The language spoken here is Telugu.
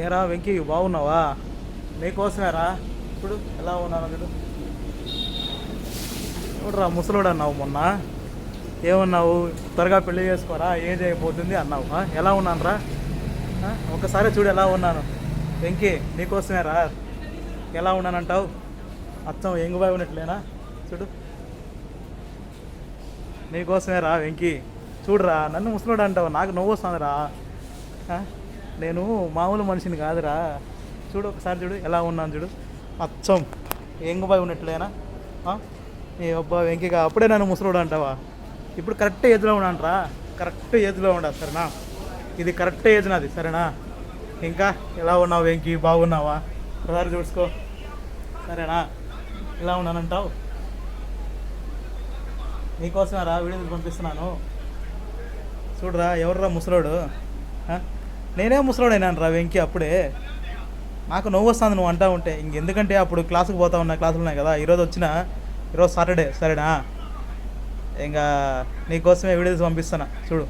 ఏరా వెంకీ బాగున్నావా? నీకోసమేరా. ఇప్పుడు ఎలా ఉన్నాను చూడు. చూడరా ముసలోడు అన్నావు మొన్న. ఏమన్నావు? త్వరగా పెళ్లి చేసుకోరా, ఏజ్ అయిపోతుంది అన్నావు. ఎలా ఉన్నాను రా? ఒకసారి చూడు ఎలా ఉన్నాను. వెంకీ నీకోసమేరా. ఎలా ఉన్నానంటావు? అచ్చం ఎంగుబాయి ఉన్నట్లేనా? చూడు, నీకోసమే రా వెంకీ. చూడురా, నన్ను ముసలోడు అంటావు, నాకు నవ్వు వస్తుందిరా. నేను మామూలు మనిషిని కాదురా. చూడు ఒకసారి చూడు ఎలా ఉన్నాను చూడు. అచ్చం ఎంగుబాయి ఉన్నట్లేనా? ఏ అబ్బా వెంకీగా అప్పుడే నన్ను ముసలోడు అంటావా? ఇప్పుడు కరెక్ట్ ఏజ్లో ఉన్నాను రా. కరెక్ట్ ఏజ్లో ఉండాలి సరేనా? ఇది కరెక్ట్ ఏజ్ నాది సరేనా? ఇంకా ఎలా ఉన్నావు వెంకీ? బాగున్నావా? ఒకసారి చూసుకో సరేనా? ఎలా ఉన్నానంటావు? నీకోసమే రా వీడియోలు పంపిస్తున్నాను. చూడరా ఎవర్రా ముసలోడు? నేనే ముసలోడైనాను రా వెంకీ. అప్పుడే నాకు నవ్వు వస్తుంది నువ్వు అంటా ఉంటే. ఇంకెందుకంటే అప్పుడు క్లాసుకు పోతా ఉన్నా, క్లాసులు ఉన్నాయి కదా. ఈరోజు సాటర్డే సరేనా? ఇంకా నీకోసమే వీడియోస్ పంపిస్తున్నా చూడు.